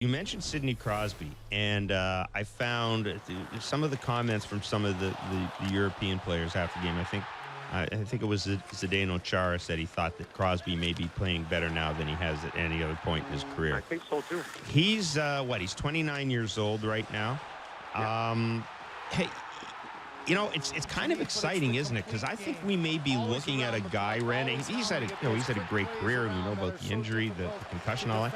You mentioned Sidney Crosby, and I found some of the comments from some of the European players after the game. I think it was Zdeno Chara said he thought that Crosby may be playing better now than he has at any other point in his I career. think so too. He's what? He's 29 years old right now. Yeah. Hey, it's kind of exciting, isn't it? Because I think we may be looking at a guy, Randy. He's had a great career, and we know about the injury, the concussion, all that.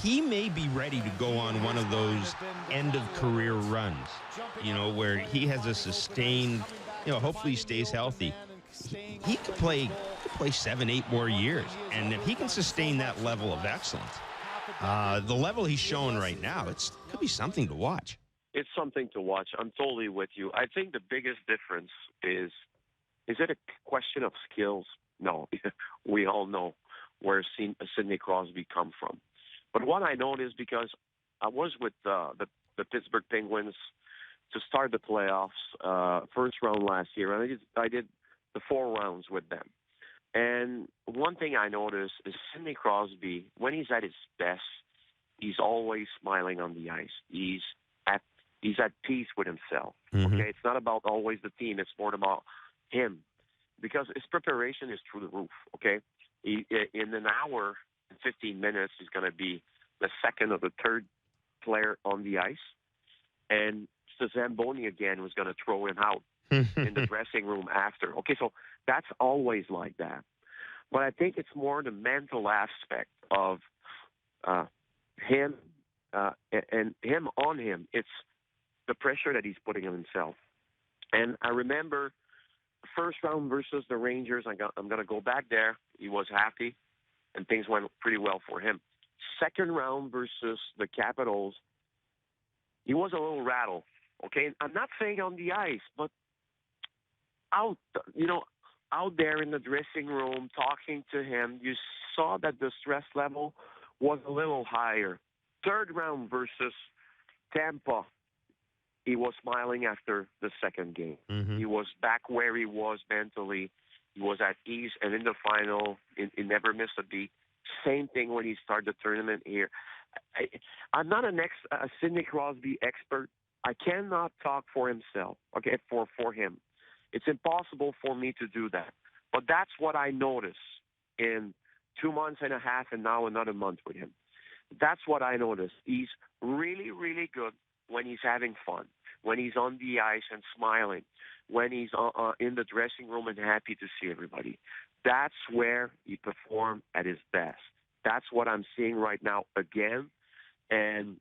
He may be ready to go on one of those end of career runs, where he has a sustained, hopefully he stays healthy. He could play 7, 8 more years, and if he can sustain that level of excellence, the level he's showing right now, could be something to watch. It's something to watch. I'm totally with you. I think the biggest difference is it a question of skills? No. We all know where Sidney Crosby come from. But what I noticed, because I was with the Pittsburgh Penguins to start the playoffs, first round last year, and I did the 4 rounds with them. And one thing I noticed is Sidney Crosby, when he's at his best, he's always smiling on the ice. He's at peace with himself. Mm-hmm. Okay, it's not about always the team. It's more about him, because his preparation is through the roof. Okay, in an hour and 15 minutes, he's going to be the second or the third player on the ice, and the Zamboni again was going to throw him out in the dressing room after. Okay, so that's always like that. But I think it's more the mental aspect of him and him on him. It's the pressure that he's putting on himself. And I remember the first round versus the Rangers. I'm going to go back there. He was happy, and things went pretty well for him. Second round versus the Capitals, he was a little rattled. Okay, I'm not saying on the ice, but out there in the dressing room, talking to him, you saw that the stress level was a little higher. Third round versus Tampa, he was smiling after the second game. Mm-hmm. He was back where he was mentally. He was at ease, and in the final, he never missed a beat. Same thing when he started the tournament here. I'm not a Sidney Crosby expert. I cannot talk for himself, okay, for him. It's impossible for me to do that. But that's what I noticed in 2 months and a half and now another month with him. That's what I noticed. He's really, really good when he's having fun, when he's on the ice and smiling, when he's in the dressing room and happy to see everybody. That's where he performed at his best. That's what I'm seeing right now again. And,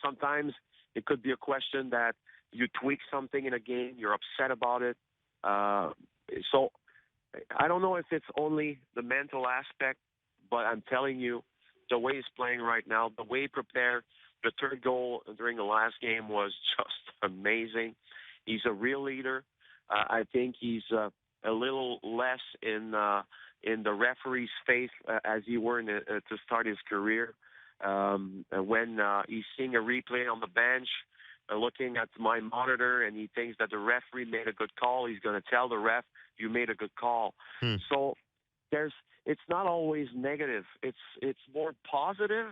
sometimes it could be a question that you tweak something in a game, you're upset about it. So I don't know if it's only the mental aspect, but I'm telling you, the way he's playing right now, the way he prepared the third goal during the last game was just amazing. He's a real leader. I think he's a little less in the referee's face as he were to start his career. When he's seeing a replay on the bench, looking at my monitor, and he thinks that the referee made a good call, he's going to tell the ref, you made a good call. So it's not always negative. It's more positive.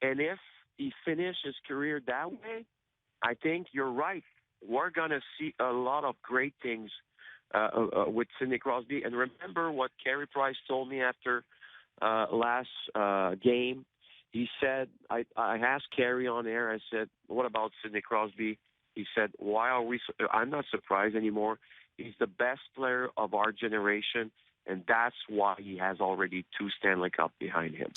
And if he finished his career that way, I think you're right. We're going to see a lot of great things with Sidney Crosby. And remember what Carey Price told me after last game. He said, I asked Carey on air, I said, what about Sidney Crosby? He said, why are we I'm not surprised anymore. He's the best player of our generation, and that's why he has already 2 Stanley Cup behind him.